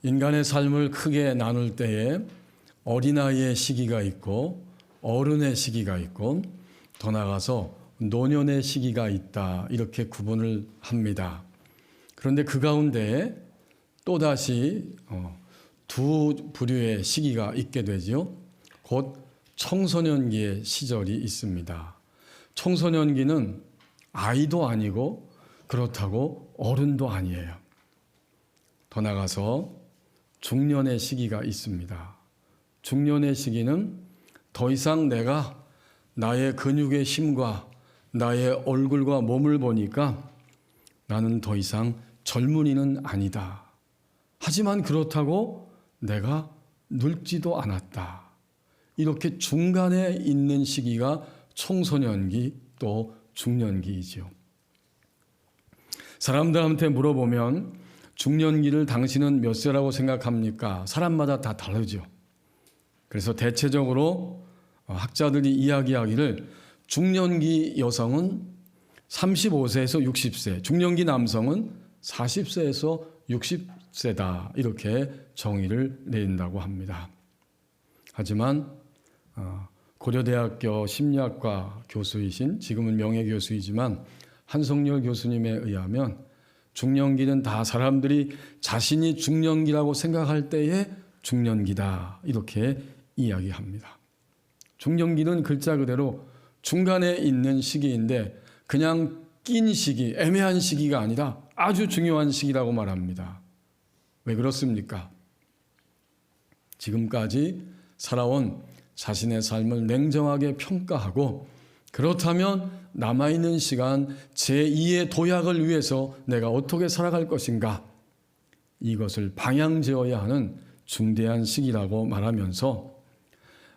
인간의 삶을 크게 나눌 때에 어린아이의 시기가 있고 어른의 시기가 있고 더 나아가서 노년의 시기가 있다, 이렇게 구분을 합니다. 그런데 그 가운데 또다시 두 부류의 시기가 있게 되죠. 곧 청소년기의 시절이 있습니다. 청소년기는 아이도 아니고 그렇다고 어른도 아니에요. 더 나아가서 중년의 시기가 있습니다. 중년의 시기는 더 이상 내가 나의 근육의 힘과 나의 얼굴과 몸을 보니까 나는 더 이상 젊은이는 아니다. 하지만 그렇다고 내가 늙지도 않았다. 이렇게 중간에 있는 시기가 청소년기 또 중년기이죠. 사람들한테 물어보면 중년기를 당신은 몇 세라고 생각합니까? 사람마다 다 다르죠. 그래서 대체적으로 학자들이 이야기하기를 중년기 여성은 35세에서 60세, 중년기 남성은 40세에서 60세다, 이렇게 정의를 내린다고 합니다. 하지만 고려대학교 심리학과 교수이신, 지금은 명예교수이지만 한성열 교수님에 의하면 중년기는 다 사람들이 자신이 중년기라고 생각할 때의 중년기다, 이렇게 이야기합니다. 중년기는 글자 그대로 중간에 있는 시기인데 그냥 낀 시기, 애매한 시기가 아니라 아주 중요한 시기라고 말합니다. 왜 그렇습니까? 지금까지 살아온 자신의 삶을 냉정하게 평가하고 그렇다면 남아있는 시간 제2의 도약을 위해서 내가 어떻게 살아갈 것인가, 이것을 방향지어야 하는 중대한 시기라고 말하면서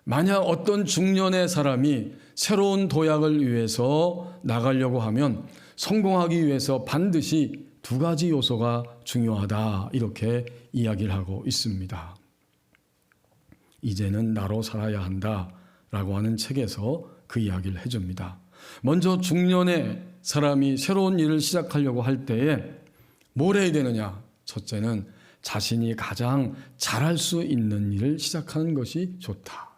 만약 어떤 중년의 사람이 새로운 도약을 위해서 나가려고 하면 성공하기 위해서 반드시 두 가지 요소가 중요하다, 이렇게 이야기를 하고 있습니다. 이제는 나로 살아야 한다라고 하는 책에서 그 이야기를 해줍니다. 먼저 중년의 사람이 새로운 일을 시작하려고 할 때에 뭘 해야 되느냐? 첫째는 자신이 가장 잘할 수 있는 일을 시작하는 것이 좋다.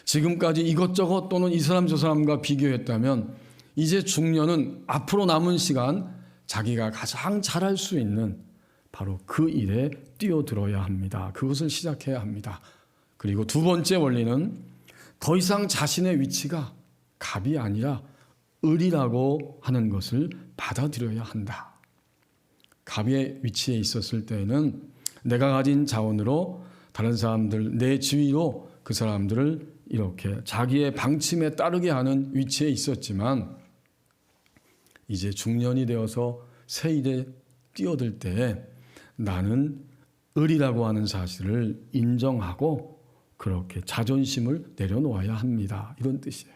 지금까지 이것저것 또는 이 사람 저 사람과 비교했다면 이제 중년은 앞으로 남은 시간 자기가 가장 잘할 수 있는 바로 그 일에 뛰어들어야 합니다. 그것을 시작해야 합니다. 그리고 두 번째 원리는 더 이상 자신의 위치가 갑이 아니라 을이라고 하는 것을 받아들여야 한다. 갑의 위치에 있었을 때에는 내가 가진 자원으로 다른 사람들, 내 지위로 그 사람들을 이렇게 자기의 방침에 따르게 하는 위치에 있었지만 이제 중년이 되어서 새 일에 뛰어들 때에 나는 을이라고 하는 사실을 인정하고 그렇게 자존심을 내려놓아야 합니다. 이런 뜻이에요.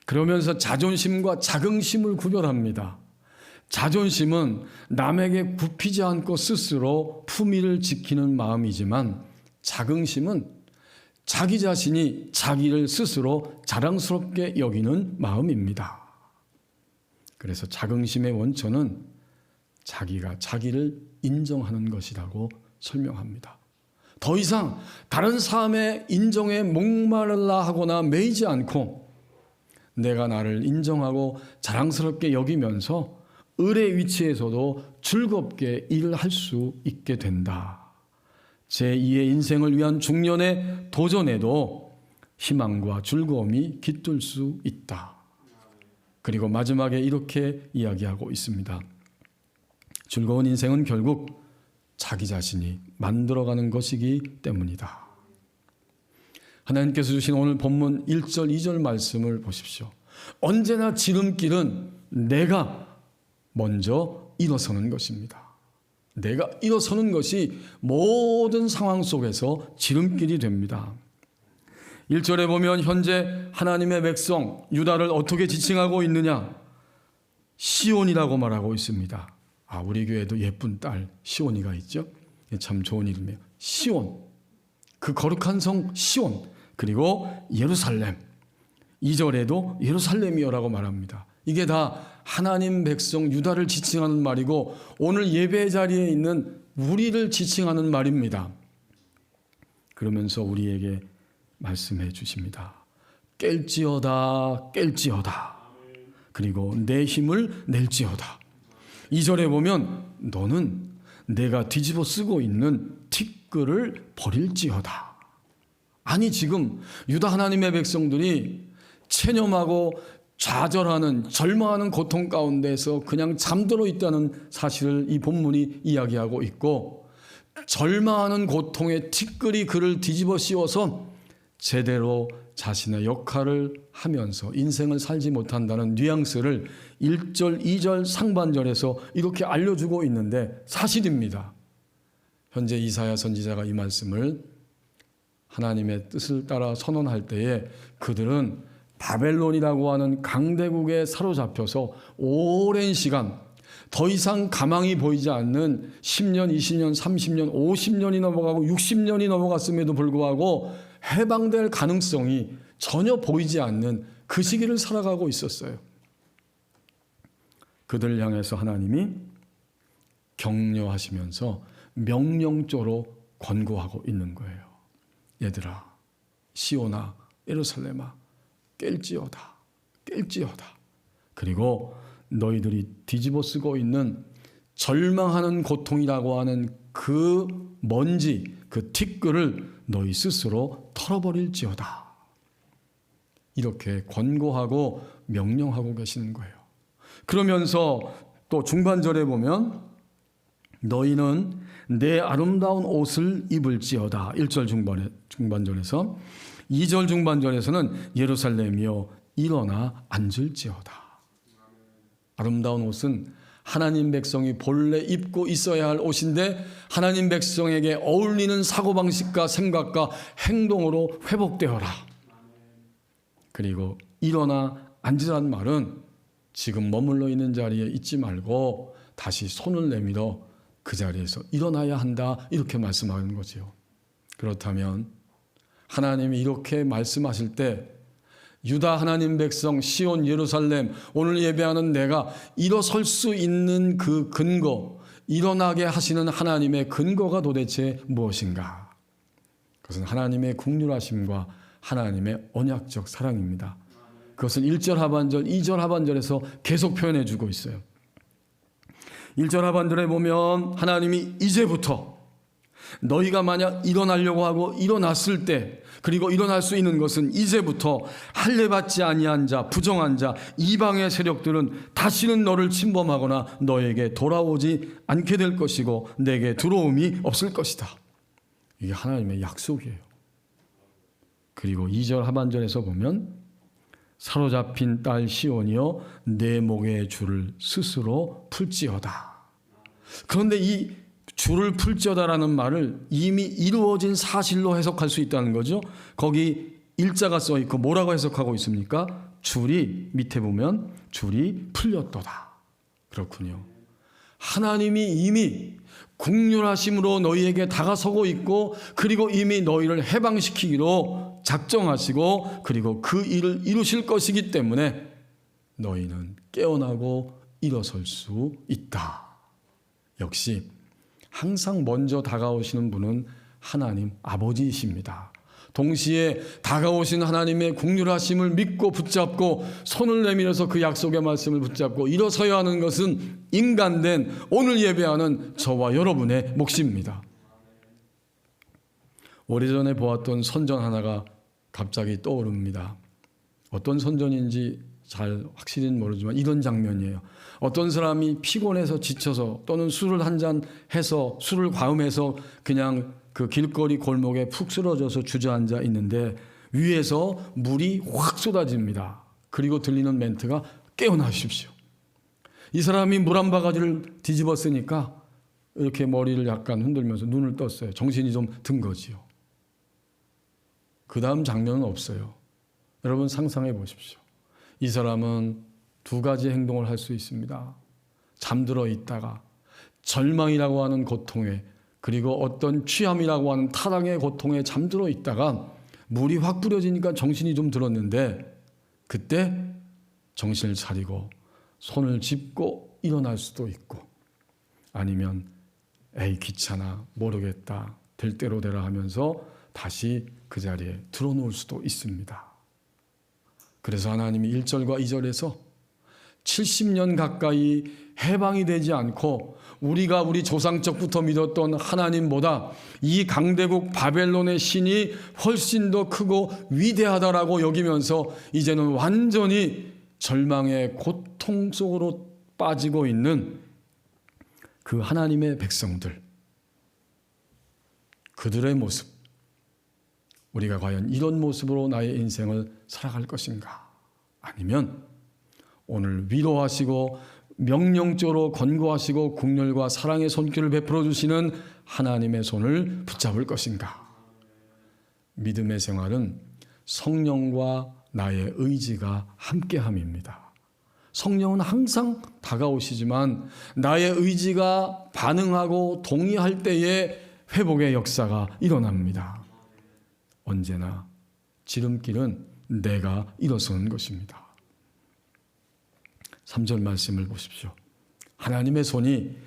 그러면서 자존심과 자긍심을 구별합니다. 자존심은 남에게 굽히지 않고 스스로 품위를 지키는 마음이지만 자긍심은 자기 자신이 자기를 스스로 자랑스럽게 여기는 마음입니다. 그래서 자긍심의 원천은 자기가 자기를 인정하는 것이라고 설명합니다. 더 이상 다른 사람의 인정에 목마르라 하거나 매이지 않고 내가 나를 인정하고 자랑스럽게 여기면서 을의 위치에서도 즐겁게 일을 할 수 있게 된다. 제2의 인생을 위한 중년의 도전에도 희망과 즐거움이 깃들 수 있다. 그리고 마지막에 이렇게 이야기하고 있습니다. 즐거운 인생은 결국 자기 자신이 만들어가는 것이기 때문이다. 하나님께서 주신 오늘 본문 1절, 2절 말씀을 보십시오. 언제나 지름길은 내가 먼저 일어서는 것입니다. 내가 일어서는 것이 모든 상황 속에서 지름길이 됩니다. 1절에 보면 현재 하나님의 백성 유다를 어떻게 지칭하고 있느냐? 시온이라고 말하고 있습니다. 우리 교회도 예쁜 딸 시온이가 있죠. 참 좋은 이름이에요. 시온, 그 거룩한 성 시온, 그리고 예루살렘. 2절에도 예루살렘이여라고 말합니다. 이게 다 하나님 백성 유다를 지칭하는 말이고 오늘 예배 자리에 있는 우리를 지칭하는 말입니다. 그러면서 우리에게 말씀해 주십니다. 깰지어다 깰지어다. 그리고 내 힘을 낼지어다. 2절에 보면 너는 내가 뒤집어 쓰고 있는 티끌을 버릴지어다. 아니 지금 유다 하나님의 백성들이 체념하고 좌절하는 절망하는 고통 가운데서 그냥 잠들어 있다는 사실을 이 본문이 이야기하고 있고, 절망하는 고통의 티끌이 그를 뒤집어 씌워서 제대로 자신의 역할을 하면서 인생을 살지 못한다는 뉘앙스를 1절, 2절 상반절에서 이렇게 알려주고 있는데 사실입니다. 현재 이사야 선지자가 이 말씀을 하나님의 뜻을 따라 선언할 때에 그들은 바벨론이라고 하는 강대국에 사로잡혀서 오랜 시간 더 이상 가망이 보이지 않는 10년, 20년, 30년, 50년이 넘어가고 60년이 넘어갔음에도 불구하고 해방될 가능성이 전혀 보이지 않는 그 시기를 살아가고 있었어요. 그들을 향해서 하나님이 격려하시면서 명령조로 권고하고 있는 거예요. 얘들아, 시온아, 예루살렘아, 깰지어다, 깰지어다. 그리고 너희들이 뒤집어 쓰고 있는 절망하는 고통이라고 하는 그 먼지, 그 티끌을 너희 스스로 털어버릴지어다. 이렇게 권고하고 명령하고 계시는 거예요. 그러면서 또 중반절에 보면 너희는 내 아름다운 옷을 입을지어다. 1절 중반절에서 2절 중반절에서는 예루살렘이여 일어나 앉을지어다. 아름다운 옷은 하나님 백성이 본래 입고 있어야 할 옷인데 하나님 백성에게 어울리는 사고방식과 생각과 행동으로 회복되어라. 그리고 일어나 앉으란 말은 지금 머물러 있는 자리에 있지 말고 다시 손을 내밀어 그 자리에서 일어나야 한다. 이렇게 말씀하는 거죠. 그렇다면 하나님이 이렇게 말씀하실 때 유다 하나님 백성 시온 예루살렘 오늘 예배하는 내가 일어설 수 있는 그 근거, 일어나게 하시는 하나님의 근거가 도대체 무엇인가? 그것은 하나님의 긍휼하심과 하나님의 언약적 사랑입니다. 그것은 1절 하반절, 2절 하반절에서 계속 표현해 주고 있어요. 1절 하반절에 보면 하나님이 이제부터 너희가 만약 일어나려고 하고 일어났을 때, 그리고 일어날 수 있는 것은 이제부터 할례받지 아니한 자, 부정한 자, 이방의 세력들은 다시는 너를 침범하거나 너에게 돌아오지 않게 될 것이고 내게 들어옴이 없을 것이다. 이게 하나님의 약속이에요. 그리고 2절 하반절에서 보면 사로잡힌 딸 시온이여 내 목의 줄을 스스로 풀지어다. 그런데 이 줄을 풀지어다라는 말을 이미 이루어진 사실로 해석할 수 있다는 거죠. 거기 일자가 써 있고 뭐라고 해석하고 있습니까? 줄이 밑에 보면 줄이 풀렸도다. 그렇군요. 하나님이 이미 긍휼하심으로 너희에게 다가서고 있고 그리고 이미 너희를 해방시키기로 작정하시고 그리고 그 일을 이루실 것이기 때문에 너희는 깨어나고 일어설 수 있다. 역시 항상 먼저 다가오시는 분은 하나님 아버지이십니다. 동시에 다가오신 하나님의 긍휼하심을 믿고 붙잡고 손을 내밀어서 그 약속의 말씀을 붙잡고 일어서야 하는 것은 인간된 오늘 예배하는 저와 여러분의 몫입니다. 오래전에 보았던 선전 하나가 갑자기 떠오릅니다. 어떤 선전인지 잘 확실히는 모르지만 이런 장면이에요. 어떤 사람이 피곤해서 지쳐서 또는 술을 한잔 해서 술을 과음해서 그냥 그 길거리 골목에 푹 쓰러져서 주저앉아 있는데 위에서 물이 확 쏟아집니다. 그리고 들리는 멘트가 깨어나십시오. 이 사람이 물 한 바가지를 뒤집었으니까 이렇게 머리를 약간 흔들면서 눈을 떴어요. 정신이 좀 든 거지요. 그 다음 장면은 없어요. 여러분 상상해 보십시오. 이 사람은 두 가지 행동을 할 수 있습니다. 잠들어 있다가 절망이라고 하는 고통에 그리고 어떤 취함이라고 하는 타락의 고통에 잠들어 있다가 물이 확 뿌려지니까 정신이 좀 들었는데 그때 정신을 차리고 손을 짚고 일어날 수도 있고 아니면 에이 귀찮아 모르겠다 될 대로 되라 하면서 다시 그 자리에 들어놓을 수도 있습니다. 그래서 하나님이 1절과 2절에서 70년 가까이 해방이 되지 않고 우리가 우리 조상적부터 믿었던 하나님보다 이 강대국 바벨론의 신이 훨씬 더 크고 위대하다라고 여기면서 이제는 완전히 절망의 고통 속으로 빠지고 있는 그 하나님의 백성들, 그들의 모습, 우리가 과연 이런 모습으로 나의 인생을 살아갈 것인가? 아니면 오늘 위로하시고 명령적으로 권고하시고 국률과 사랑의 손길을 베풀어 주시는 하나님의 손을 붙잡을 것인가? 믿음의 생활은 성령과 나의 의지가 함께함입니다. 성령은 항상 다가오시지만 나의 의지가 반응하고 동의할 때에 회복의 역사가 일어납니다. 언제나 지름길은 내가 일어서는 것입니다. 3절 말씀을 보십시오. 하나님의 손이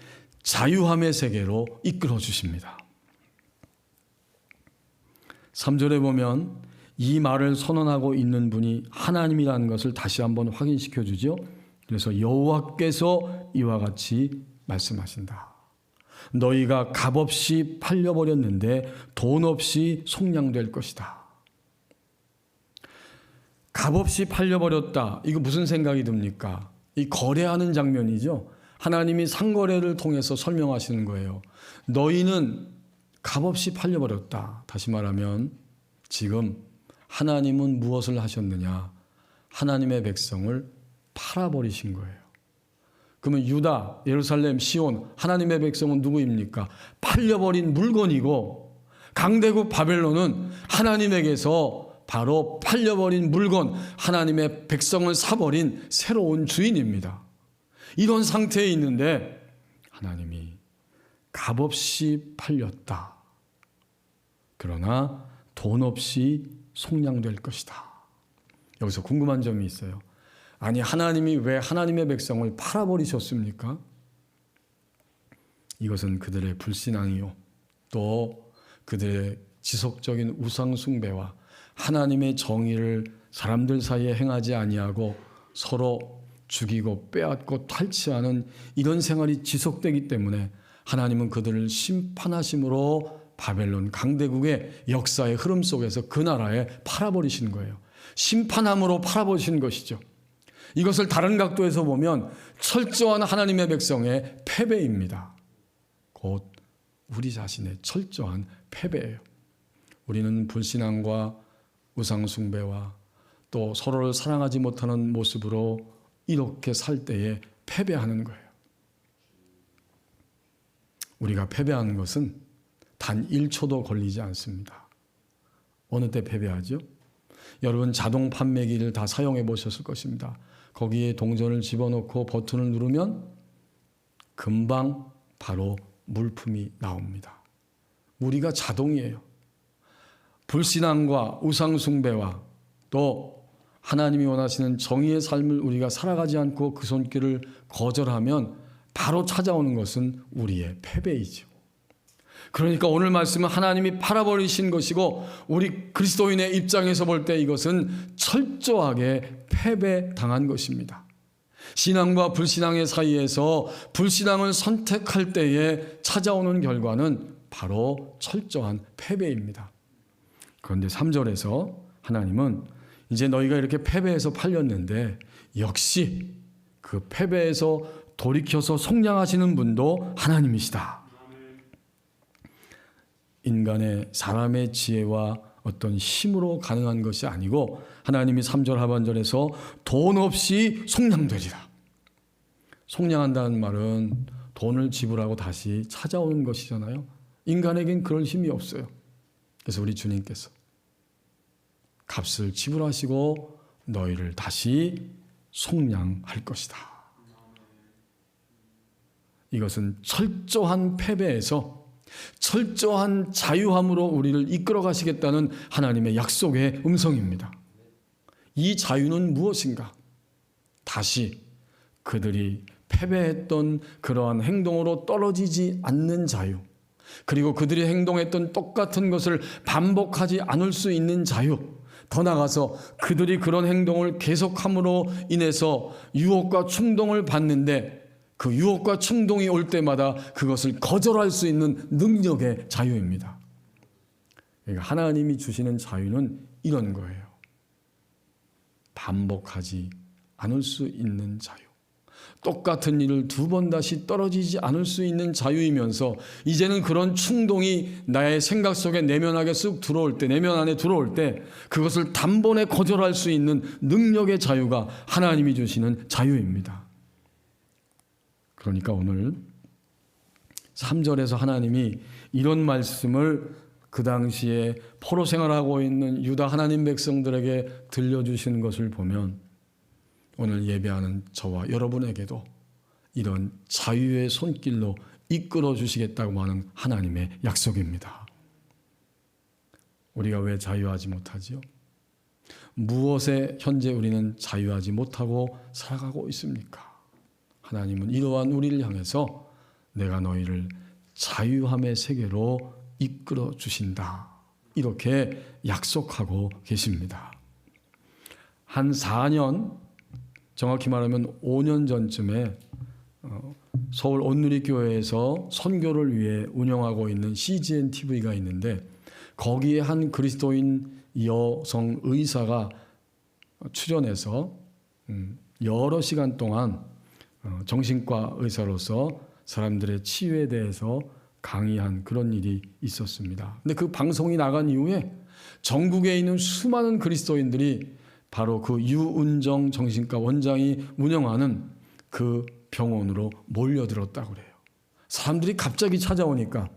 자유함의 세계로 이끌어 주십니다. 3절에 보면 이 말을 선언하고 있는 분이 하나님이라는 것을 다시 한번 확인시켜 주죠. 그래서 여호와께서 이와 같이 말씀하신다. 너희가 값없이 팔려버렸는데 돈 없이 속량될 것이다. 값없이 팔려버렸다. 이거 무슨 생각이 듭니까? 이 거래하는 장면이죠. 하나님이 상거래를 통해서 설명하시는 거예요. 너희는 값없이 팔려버렸다. 다시 말하면 지금 하나님은 무엇을 하셨느냐? 하나님의 백성을 팔아버리신 거예요. 그러면 유다, 예루살렘, 시온, 하나님의 백성은 누구입니까? 팔려버린 물건이고 강대국 바벨론은 하나님에게서 바로 팔려버린 물건, 하나님의 백성을 사버린 새로운 주인입니다. 이런 상태에 있는데 하나님이 값없이 팔렸다. 그러나 돈 없이 속량될 것이다. 여기서 궁금한 점이 있어요. 아니 하나님이 왜 하나님의 백성을 팔아버리셨습니까? 이것은 그들의 불신앙이요 또 그들의 지속적인 우상 숭배와 하나님의 정의를 사람들 사이에 행하지 아니하고 서로 죽이고 빼앗고 탈취하는 이런 생활이 지속되기 때문에 하나님은 그들을 심판하심으로 바벨론 강대국의 역사의 흐름 속에서 그 나라에 팔아버리시는 거예요. 심판함으로 팔아버리신 것이죠. 이것을 다른 각도에서 보면 철저한 하나님의 백성의 패배입니다. 곧 우리 자신의 철저한 패배예요. 우리는 불신앙과 우상숭배와 또 서로를 사랑하지 못하는 모습으로 이렇게 살 때에 패배하는 거예요. 우리가 패배하는 것은 단 1초도 걸리지 않습니다. 어느 때 패배하죠? 여러분 자동 판매기를 다 사용해 보셨을 것입니다. 거기에 동전을 집어넣고 버튼을 누르면 금방 바로 물품이 나옵니다. 우리가 자동이에요. 불신앙과 우상숭배와 또 하나님이 원하시는 정의의 삶을 우리가 살아가지 않고 그 손길을 거절하면 바로 찾아오는 것은 우리의 패배이죠. 그러니까 오늘 말씀은 하나님이 팔아버리신 것이고 우리 그리스도인의 입장에서 볼 때 이것은 철저하게 패배당한 것입니다. 신앙과 불신앙의 사이에서 불신앙을 선택할 때에 찾아오는 결과는 바로 철저한 패배입니다. 그런데 3절에서 하나님은 이제 너희가 이렇게 패배해서 팔렸는데 역시 그 패배에서 돌이켜서 속량하시는 분도 하나님이시다. 인간의 사람의 지혜와 어떤 힘으로 가능한 것이 아니고 하나님이 3절 하반절에서 돈 없이 속량되리라. 속량한다는 말은 돈을 지불하고 다시 찾아오는 것이잖아요. 인간에겐 그럴 힘이 없어요. 그래서 우리 주님께서 값을 지불하시고 너희를 다시 속량할 것이다. 이것은 철저한 패배에서 철저한 자유함으로 우리를 이끌어 가시겠다는 하나님의 약속의 음성입니다. 이 자유는 무엇인가? 다시 그들이 패배했던 그러한 행동으로 떨어지지 않는 자유, 그리고 그들이 행동했던 똑같은 것을 반복하지 않을 수 있는 자유, 더 나아가서 그들이 그런 행동을 계속함으로 인해서 유혹과 충동을 받는데 그 유혹과 충동이 올 때마다 그것을 거절할 수 있는 능력의 자유입니다. 그러니까 하나님이 주시는 자유는 이런 거예요. 반복하지 않을 수 있는 자유. 똑같은 일을 두 번 다시 떨어지지 않을 수 있는 자유이면서 이제는 그런 충동이 나의 생각 속에 내면하게 쑥 들어올 때, 내면 안에 들어올 때 그것을 단번에 거절할 수 있는 능력의 자유가 하나님이 주시는 자유입니다. 그러니까 오늘 3절에서 하나님이 이런 말씀을 그 당시에 포로 생활하고 있는 유다 하나님 백성들에게 들려주시는 것을 보면 오늘 예배하는 저와 여러분에게도 이런 자유의 손길로 이끌어 주시겠다고 하는 하나님의 약속입니다. 우리가 왜 자유하지 못하지요? 무엇에 현재 우리는 자유하지 못하고 살아가고 있습니까? 하나님은 이러한 우리를 향해서 내가 너희를 자유함의 세계로 이끌어 주신다, 이렇게 약속하고 계십니다. 한 4년, 정확히 말하면 5년 전쯤에 서울 온누리교회에서 선교를 위해 운영하고 있는 CGN TV가 있는데 거기에 한 그리스도인 여성 의사가 출연해서 여러 시간 동안 정신과 의사로서 사람들의 치유에 대해서 강의한 그런 일이 있었습니다. 근데 그 방송이 나간 이후에 전국에 있는 수많은 그리스도인들이 바로 그 유은정 정신과 원장이 운영하는 그 병원으로 몰려들었다고 그래요. 사람들이 갑자기 찾아오니까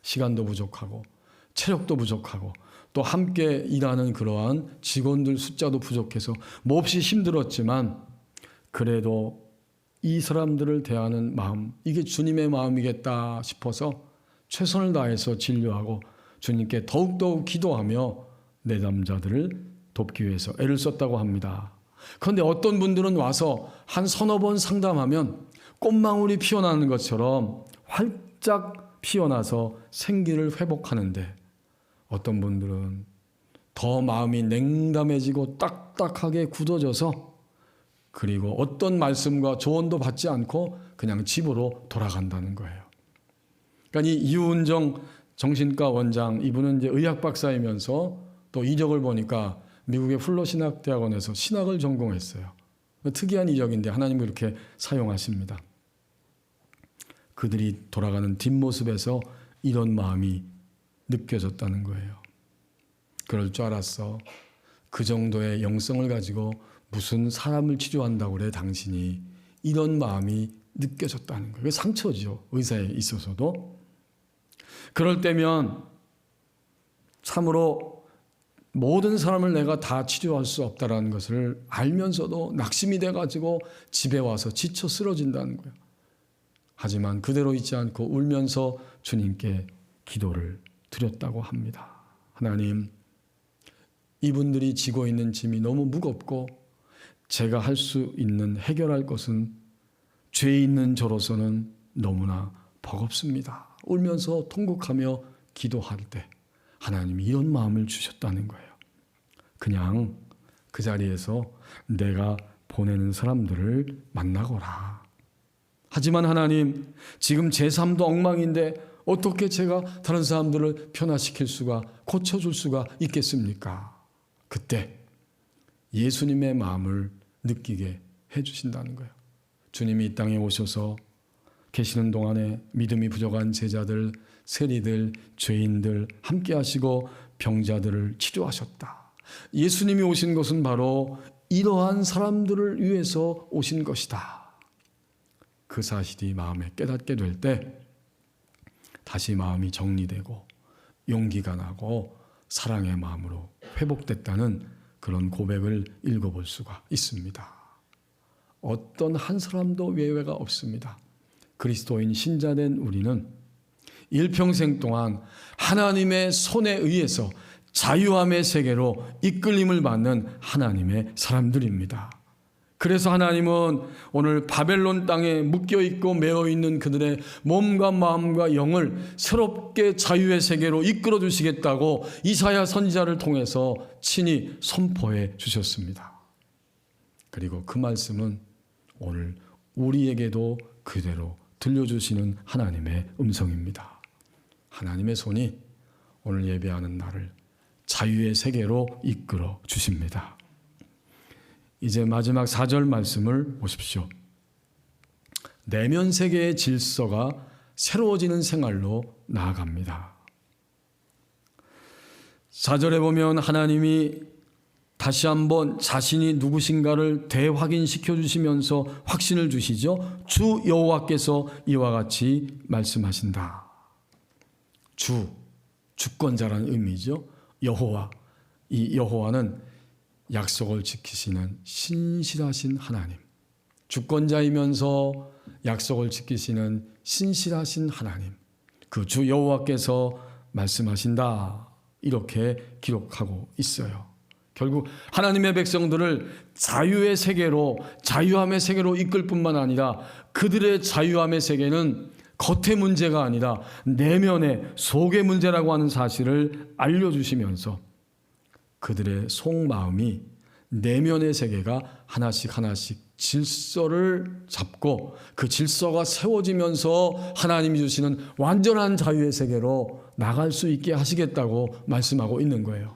시간도 부족하고 체력도 부족하고 또 함께 일하는 그러한 직원들 숫자도 부족해서 몹시 힘들었지만 그래도 이 사람들을 대하는 마음, 이게 주님의 마음이겠다 싶어서 최선을 다해서 진료하고 주님께 더욱더욱 기도하며 내담자들을 돕기 위해서 애를 썼다고 합니다. 그런데 어떤 분들은 와서 한 서너 번 상담하면 꽃망울이 피어나는 것처럼 활짝 피어나서 생기를 회복하는데 어떤 분들은 더 마음이 냉담해지고 딱딱하게 굳어져서 그리고 어떤 말씀과 조언도 받지 않고 그냥 집으로 돌아간다는 거예요. 그러니까 이 이윤정 정신과 원장, 이분은 이제 의학 박사이면서 또 이력을 보니까 미국의 플러 신학대학원에서 신학을 전공했어요. 특이한 이력인데 하나님이 이렇게 사용하십니다. 그들이 돌아가는 뒷모습에서 이런 마음이 느껴졌다는 거예요. 그럴 줄 알았어. 그 정도의 영성을 가지고 무슨 사람을 치료한다고 그래 당신이, 이런 마음이 느껴졌다는 거예요. 상처죠, 의사에 있어서도. 그럴 때면 참으로 모든 사람을 내가 다 치료할 수 없다는 것을 알면서도 낙심이 돼가지고 집에 와서 지쳐 쓰러진다는 거예요. 하지만 그대로 있지 않고 울면서 주님께 기도를 드렸다고 합니다. 하나님, 이분들이 지고 있는 짐이 너무 무겁고 제가 할 수 있는 해결할 것은 죄 있는 저로서는 너무나 버겁습니다. 울면서 통곡하며 기도할 때 하나님이 이런 마음을 주셨다는 거예요. 그냥 그 자리에서 내가 보내는 사람들을 만나거라. 하지만 하나님, 지금 제 삶도 엉망인데 어떻게 제가 다른 사람들을 변화시킬 수가, 고쳐줄 수가 있겠습니까? 그때 예수님의 마음을 느끼게 해주신다는 거예요. 주님이 이 땅에 오셔서 계시는 동안에 믿음이 부족한 제자들, 세리들, 죄인들 함께 하시고 병자들을 치료하셨다. 예수님이 오신 것은 바로 이러한 사람들을 위해서 오신 것이다. 그 사실이 마음에 깨닫게 될 때 다시 마음이 정리되고 용기가 나고 사랑의 마음으로 회복됐다는 그런 고백을 읽어볼 수가 있습니다. 어떤 한 사람도 외회가 없습니다. 그리스도인 신자된 우리는 일평생 동안 하나님의 손에 의해서 자유함의 세계로 이끌림을 받는 하나님의 사람들입니다. 그래서 하나님은 오늘 바벨론 땅에 묶여있고 매어있는 그들의 몸과 마음과 영을 새롭게 자유의 세계로 이끌어 주시겠다고 이사야 선지자를 통해서 친히 선포해 주셨습니다. 그리고 그 말씀은 오늘 우리에게도 그대로 들려주시는 하나님의 음성입니다. 하나님의 손이 오늘 예배하는 나를 자유의 세계로 이끌어 주십니다. 이제 마지막 4절 말씀을 보십시오. 내면 세계의 질서가 새로워지는 생활로 나아갑니다. 4절에 보면 하나님이 다시 한번 자신이 누구신가를 되확인시켜 주시면서 확신을 주시죠. 주 여호와께서 이와 같이 말씀하신다. 주권자라는 의미죠. 여호와, 이 여호와는 약속을 지키시는 신실하신 하나님, 주권자이면서 약속을 지키시는 신실하신 하나님, 그 주 여호와께서 말씀하신다, 이렇게 기록하고 있어요. 결국 하나님의 백성들을 자유의 세계로, 자유함의 세계로 이끌 뿐만 아니라 그들의 자유함의 세계는 겉의 문제가 아니라 내면의 속의 문제라고 하는 사실을 알려주시면서 그들의 속마음이 내면의 세계가 하나씩 질서를 잡고 그 질서가 세워지면서 하나님이 주시는 완전한 자유의 세계로 나갈 수 있게 하시겠다고 말씀하고 있는 거예요.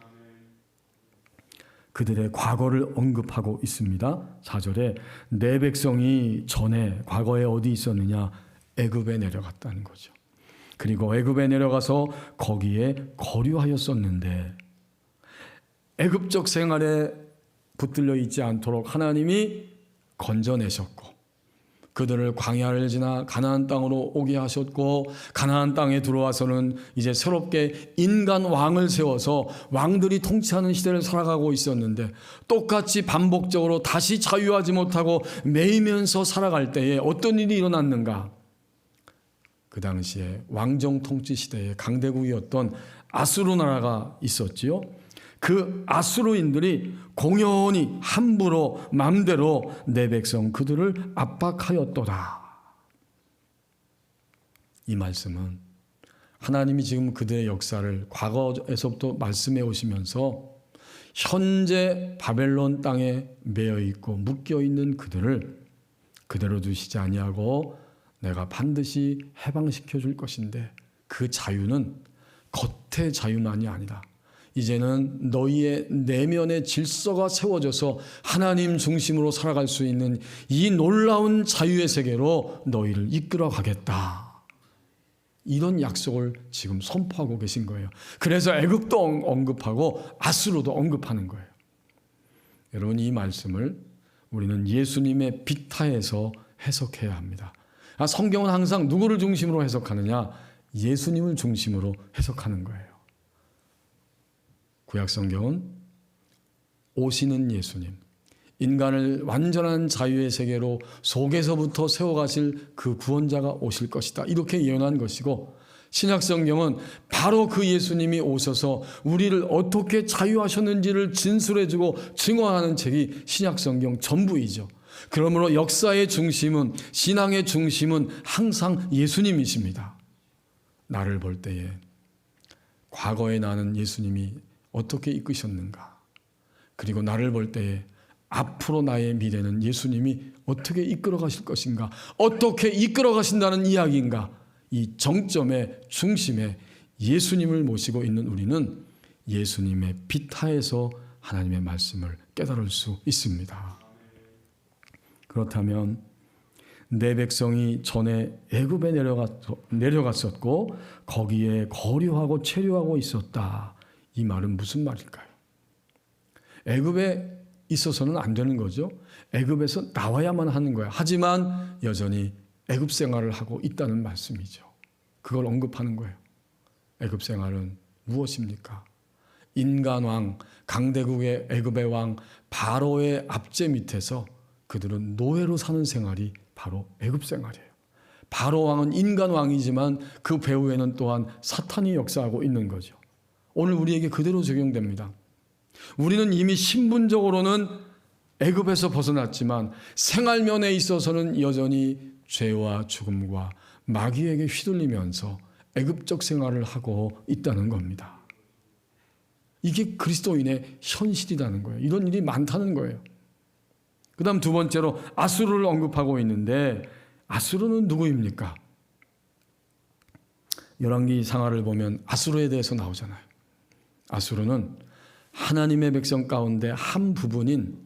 그들의 과거를 언급하고 있습니다. 4절에 내 백성이 전에 과거에 어디 있었느냐? 애굽에 내려갔다는 거죠. 그리고 애굽에 내려가서 거기에 거류하였었는데 애굽적 생활에 붙들려 있지 않도록 하나님이 건져내셨고 그들을 광야를 지나 가나안 땅으로 오게 하셨고 가나안 땅에 들어와서는 이제 새롭게 인간 왕을 세워서 왕들이 통치하는 시대를 살아가고 있었는데 똑같이 반복적으로 다시 자유하지 못하고 매이면서 살아갈 때에 어떤 일이 일어났는가? 그 당시에 왕정 통치 시대의 강대국이었던 아수르 나라가 있었지요. 그 아수르인들이 공연히 함부로 마음대로 내 백성 그들을 압박하였도다. 이 말씀은 하나님이 지금 그들의 역사를 과거에서부터 말씀해 오시면서 현재 바벨론 땅에 매여 있고 묶여 있는 그들을 그대로 두시지 아니하고 내가 반드시 해방시켜 줄 것인데 그 자유는 겉의 자유만이 아니라 이제는 너희의 내면의 질서가 세워져서 하나님 중심으로 살아갈 수 있는 이 놀라운 자유의 세계로 너희를 이끌어 가겠다. 이런 약속을 지금 선포하고 계신 거예요. 그래서 애굽도 언급하고 아수르도 언급하는 거예요. 여러분, 이 말씀을 우리는 예수님의 비타에서 해석해야 합니다. 성경은 항상 누구를 중심으로 해석하느냐? 예수님을 중심으로 해석하는 거예요. 구약 성경은 오시는 예수님, 인간을 완전한 자유의 세계로 속에서부터 세워가실 그 구원자가 오실 것이다, 이렇게 예언한 것이고, 신약 성경은 바로 그 예수님이 오셔서 우리를 어떻게 자유하셨는지를 진술해주고 증언하는 책이 신약 성경 전부이죠. 그러므로 역사의 중심은, 신앙의 중심은 항상 예수님이십니다. 나를 볼 때에 과거에 나는 예수님이 어떻게 이끄셨는가, 그리고 나를 볼 때에 앞으로 나의 미래는 예수님이 어떻게 이끌어 가실 것인가, 어떻게 이끌어 가신다는 이야기인가, 이 정점의 중심에 예수님을 모시고 있는 우리는 예수님의 비타에서 하나님의 말씀을 깨달을 수 있습니다. 그렇다면 내 백성이 전에 애굽에 내려갔었고 거기에 거류하고 체류하고 있었다. 이 말은 무슨 말일까요? 애굽에 있어서는 안 되는 거죠. 애굽에서 나와야만 하는 거야. 하지만 여전히 애굽 생활을 하고 있다는 말씀이죠. 그걸 언급하는 거예요. 애굽 생활은 무엇입니까? 인간왕, 강대국의 애굽의 왕 바로의 압제 밑에서 그들은 노예로 사는 생활이 바로 애굽 생활이에요. 바로 왕은 인간 왕이지만 그 배후에는 또한 사탄이 역사하고 있는 거죠. 오늘 우리에게 그대로 적용됩니다. 우리는 이미 신분적으로는 애굽에서 벗어났지만 생활면에 있어서는 여전히 죄와 죽음과 마귀에게 휘둘리면서 애굽적 생활을 하고 있다는 겁니다. 이게 그리스도인의 현실이라는 거예요. 이런 일이 많다는 거예요. 그 다음 두 번째로 아수르를 언급하고 있는데, 아수르는 누구입니까? 열왕기 상하를 보면 아수르에 대해서 나오잖아요. 아수르는 하나님의 백성 가운데 한 부분인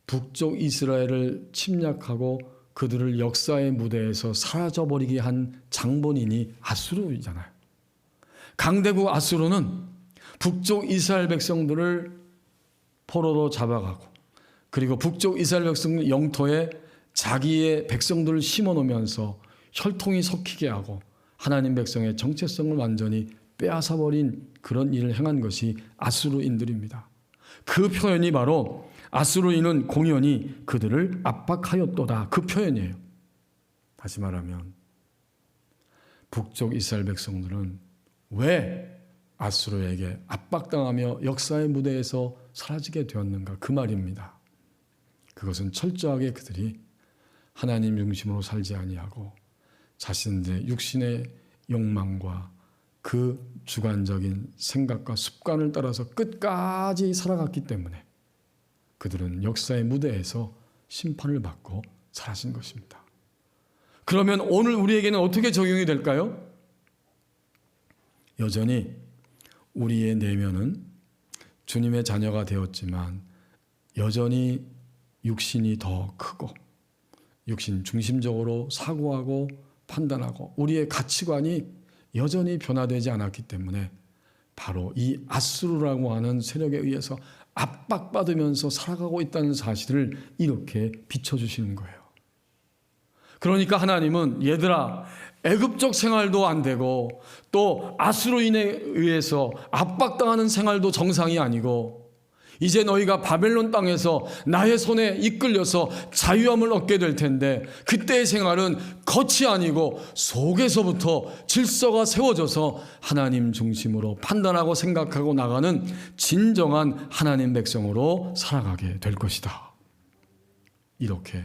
북쪽 이스라엘을 침략하고 그들을 역사의 무대에서 사라져버리게 한 장본인이 아수르잖아요. 강대국 아수르는 북쪽 이스라엘 백성들을 포로로 잡아가고, 그리고 북쪽 이스라엘 백성 영토에 자기의 백성들을 심어놓으면서 혈통이 섞이게 하고 하나님 백성의 정체성을 완전히 빼앗아버린 그런 일을 행한 것이 아수르인들입니다. 그 표현이 바로 아수르인은 공연히 그들을 압박하였도다, 그 표현이에요. 다시 말하면 북쪽 이스라엘 백성들은 왜 아수르에게 압박당하며 역사의 무대에서 사라지게 되었는가, 그 말입니다. 그것은 철저하게 그들이 하나님 중심으로 살지 아니하고 자신들의 육신의 욕망과 그 주관적인 생각과 습관을 따라서 끝까지 살아갔기 때문에 그들은 역사의 무대에서 심판을 받고 사라진 것입니다. 그러면 오늘 우리에게는 어떻게 적용이 될까요? 여전히 우리의 내면은 주님의 자녀가 되었지만 여전히 육신이 더 크고 육신 중심적으로 사고하고 판단하고 우리의 가치관이 여전히 변화되지 않았기 때문에 바로 이 아수르라고 하는 세력에 의해서 압박받으면서 살아가고 있다는 사실을 이렇게 비춰주시는 거예요. 그러니까 하나님은 얘들아, 애굽적 생활도 안 되고 또 아수르인에 의해서 압박당하는 생활도 정상이 아니고 이제 너희가 바벨론 땅에서 나의 손에 이끌려서 자유함을 얻게 될 텐데 그때의 생활은 겉이 아니고 속에서부터 질서가 세워져서 하나님 중심으로 판단하고 생각하고 나가는 진정한 하나님 백성으로 살아가게 될 것이다. 이렇게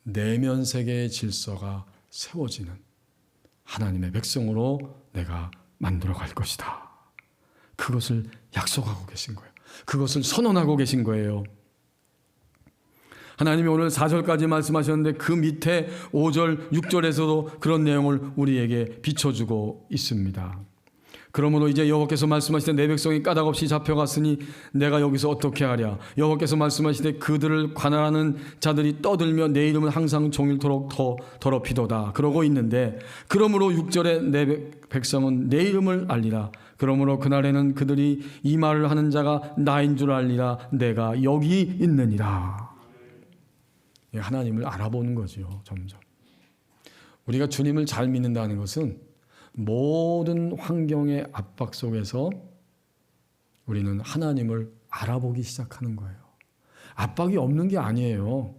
내면 세계의 질서가 세워지는 하나님의 백성으로 내가 만들어 갈 것이다. 그것을 약속하고 계신 거예요. 그것을 선언하고 계신 거예요. 하나님이 오늘 4절까지 말씀하셨는데 그 밑에 5절, 6절에서도 그런 내용을 우리에게 비춰주고 있습니다. 그러므로 이제 여호와께서 말씀하시되 내 백성이 까닭없이 잡혀갔으니 내가 여기서 어떻게 하랴. 여호와께서 말씀하시되 그들을 관할하는 자들이 떠들며 내 이름은 항상 종일토록 더 더럽히도다 그러고 있는데, 그러므로 6절에 내 백성은 내 이름을 알리라. 그러므로 그날에는 그들이 이 말을 하는 자가 나인 줄 알리라. 내가 여기 있느니라. 하나님을 알아보는 거죠. 점점 우리가 주님을 잘 믿는다는 것은 모든 환경의 압박 속에서 우리는 하나님을 알아보기 시작하는 거예요. 압박이 없는 게 아니에요.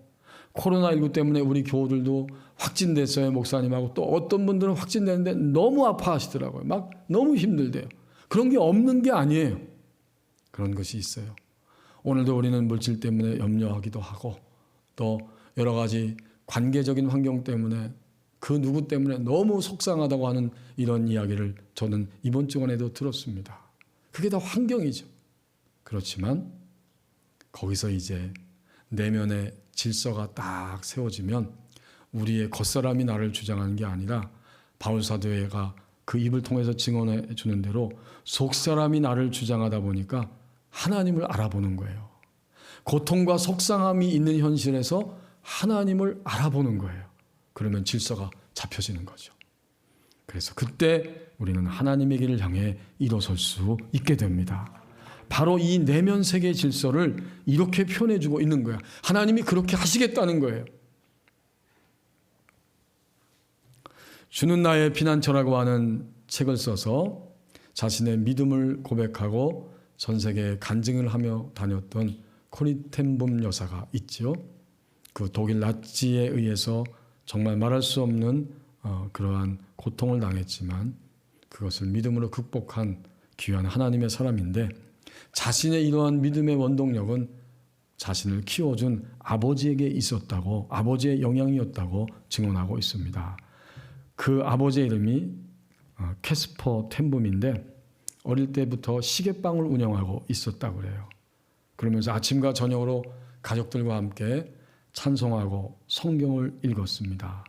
코로나19 때문에 우리 교우들도 확진됐어요. 목사님하고 또 어떤 분들은 확진됐는데 너무 아파하시더라고요. 막 너무 힘들대요. 그런 게 없는 게 아니에요. 그런 것이 있어요. 오늘도 우리는 물질 때문에 염려하기도 하고 또 여러 가지 관계적인 환경 때문에 그 누구 때문에 너무 속상하다고 하는 이런 이야기를 저는 이번 주간에도 들었습니다. 그게 다 환경이죠. 그렇지만 거기서 이제 내면의 질서가 딱 세워지면 우리의 겉사람이 나를 주장하는 게 아니라 바울사도가 그 입을 통해서 증언해 주는 대로 속사람이 나를 주장하다 보니까 하나님을 알아보는 거예요. 고통과 속상함이 있는 현실에서 하나님을 알아보는 거예요. 그러면 질서가 잡혀지는 거죠. 그래서 그때 우리는 하나님의 길을 향해 일어설 수 있게 됩니다. 바로 이 내면 세계의 질서를 이렇게 표현해주고 있는 거야. 하나님이 그렇게 하시겠다는 거예요. 주는 나의 피난처라고 하는 책을 써서 자신의 믿음을 고백하고 전 세계에 간증을 하며 다녔던 코리 텐붐 여사가 있죠. 그 독일 나치에 의해서 정말 말할 수 없는 그러한 고통을 당했지만 그것을 믿음으로 극복한 귀한 하나님의 사람인데, 자신의 이러한 믿음의 원동력은 자신을 키워준 아버지에게 있었다고, 아버지의 영향이었다고 증언하고 있습니다. 그 아버지의 이름이 캐스퍼 텐붐인데 어릴 때부터 시계방을 운영하고 있었다고 그래요. 그러면서 아침과 저녁으로 가족들과 함께 찬송하고 성경을 읽었습니다.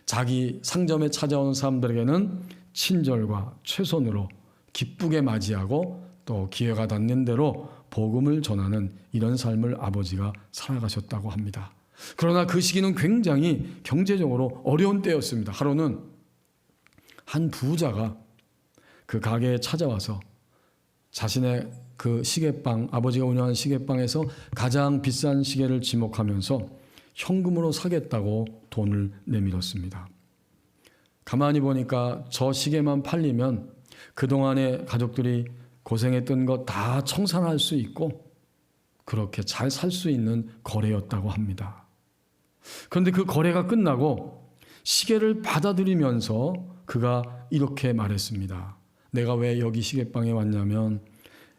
자기 상점에 찾아오는 사람들에게는 친절과 최선으로 기쁘게 맞이하고 또 기회가 닿는 대로 복음을 전하는 이런 삶을 아버지가 살아가셨다고 합니다. 그러나 그 시기는 굉장히 경제적으로 어려운 때였습니다. 하루는 한 부자가 그 가게에 찾아와서 자신의 그 시계방, 아버지가 운영하는 시계방에서 가장 비싼 시계를 지목하면서 현금으로 사겠다고 돈을 내밀었습니다. 가만히 보니까 저 시계만 팔리면 그동안에 가족들이 고생했던 것 다 청산할 수 있고 그렇게 잘 살 수 있는 거래였다고 합니다. 그런데 그 거래가 끝나고 시계를 받아들이면서 그가 이렇게 말했습니다. 내가 왜 여기 시계방에 왔냐면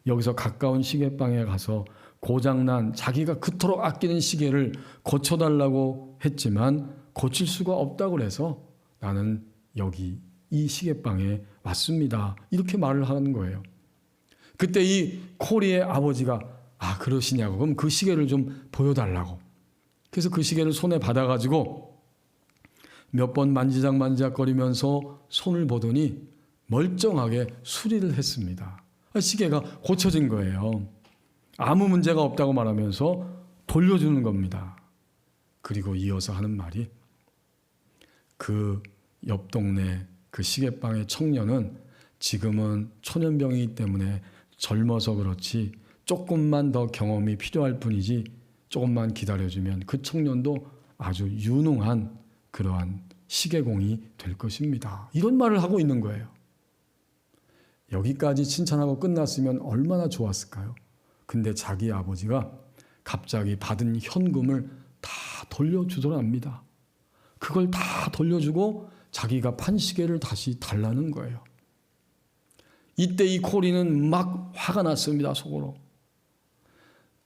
여기서 가까운 시계방에 가서 고장난 자기가 그토록 아끼는 시계를 고쳐달라고 했지만 고칠 수가 없다고 그래서 나는 여기 이 시계방에 왔습니다. 이렇게 말을 하는 거예요. 그때 이 코리의 아버지가 그러시냐고, 그럼 그 시계를 좀 보여달라고. 그래서 그 시계를 손에 받아가지고 몇 번 만지작거리면서 손을 보더니 멀쩡하게 수리를 했습니다. 시계가 고쳐진 거예요. 아무 문제가 없다고 말하면서 돌려주는 겁니다. 그리고 이어서 하는 말이 그 옆 동네 그 시계방의 청년은 지금은 초년병이기 때문에 젊어서 그렇지 조금만 더 경험이 필요할 뿐이지 조금만 기다려주면 그 청년도 아주 유능한 그러한 시계공이 될 것입니다. 이런 말을 하고 있는 거예요. 여기까지 칭찬하고 끝났으면 얼마나 좋았을까요? 근데 자기 아버지가 갑자기 받은 현금을 다 돌려주더랍니다. 그걸 다 돌려주고 자기가 판 시계를 다시 달라는 거예요. 이때 이 코리는 막 화가 났습니다. 속으로.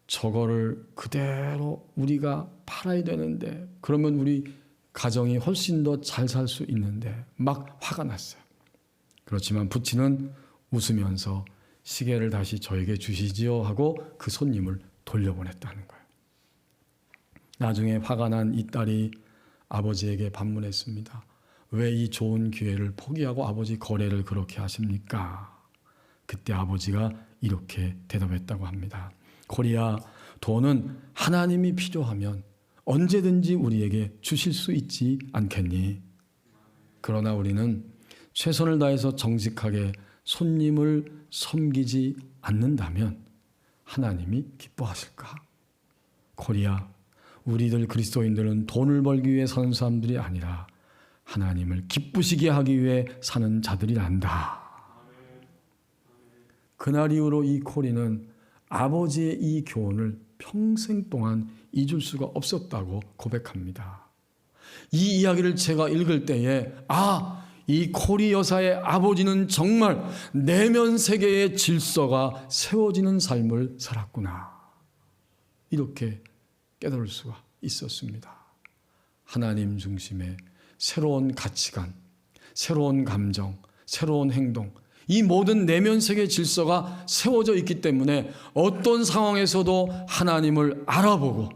저거를 그대로 우리가 팔아야 되는데 그러면 우리 가정이 훨씬 더 잘 살 수 있는데 막 화가 났어요. 그렇지만 부친은 웃으면서 시계를 다시 저에게 주시지요 하고 그 손님을 돌려보냈다는 거예요. 나중에 화가 난 이 딸이 아버지에게 반문했습니다. 왜 이 좋은 기회를 포기하고 아버지 거래를 그렇게 하십니까? 그때 아버지가 이렇게 대답했다고 합니다. 코리야, 돈은 하나님이 필요하면 언제든지 우리에게 주실 수 있지 않겠니? 그러나 우리는 최선을 다해서 정직하게 손님을 섬기지 않는다면 하나님이 기뻐하실까? 코리야, 우리들 그리스도인들은 돈을 벌기 위해 사는 사람들이 아니라 하나님을 기쁘시게 하기 위해 사는 자들이란다. 그날 이후로 이 코리는 아버지의 이 교훈을 평생 동안 잊을 수가 없었다고 고백합니다. 이 이야기를 제가 읽을 때에 이 코리 여사의 아버지는 정말 내면 세계의 질서가 세워지는 삶을 살았구나. 이렇게 깨달을 수가 있었습니다. 하나님 중심의 새로운 가치관, 새로운 감정, 새로운 행동, 이 모든 내면 세계 질서가 세워져 있기 때문에 어떤 상황에서도 하나님을 알아보고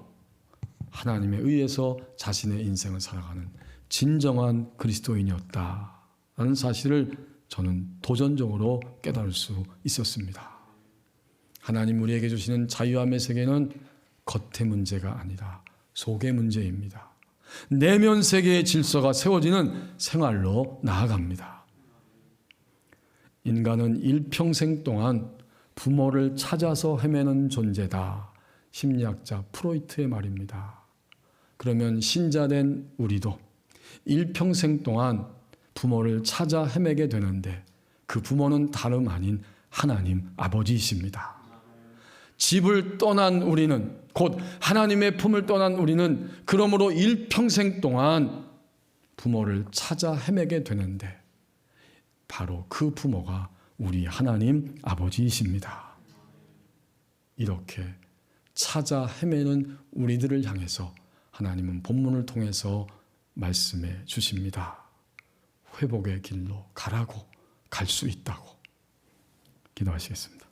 하나님에 의해서 자신의 인생을 살아가는 진정한 그리스도인이었다라는 사실을 저는 도전적으로 깨달을 수 있었습니다. 하나님 우리에게 주시는 자유함의 세계는 겉의 문제가 아니라 속의 문제입니다. 내면 세계의 질서가 세워지는 생활로 나아갑니다. 인간은 일평생 동안 부모를 찾아서 헤매는 존재다. 심리학자 프로이트의 말입니다. 그러면 신자된 우리도 일평생 동안 부모를 찾아 헤매게 되는데 그 부모는 다름 아닌 하나님 아버지이십니다. 집을 떠난 우리는, 곧 하나님의 품을 떠난 우리는 그러므로 일평생 동안 부모를 찾아 헤매게 되는데 바로 그 부모가 우리 하나님 아버지이십니다. 이렇게 찾아 헤매는 우리들을 향해서 하나님은 본문을 통해서 말씀해 주십니다. 회복의 길로 가라고, 갈 수 있다고. 기도하시겠습니다.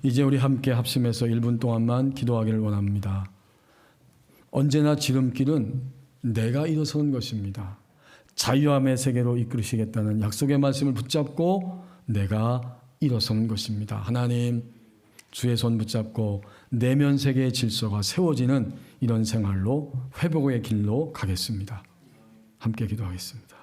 이제 우리 함께 합심해서 1분 동안만 기도하기를 원합니다. 언제나 지름길은 내가 일어서는 것입니다. 자유함의 세계로 이끌으시겠다는 약속의 말씀을 붙잡고 내가 일어서는 것입니다. 하나님, 주의 손 붙잡고 내면 세계의 질서가 세워지는 이런 생활로 회복의 길로 가겠습니다. 함께 기도하겠습니다.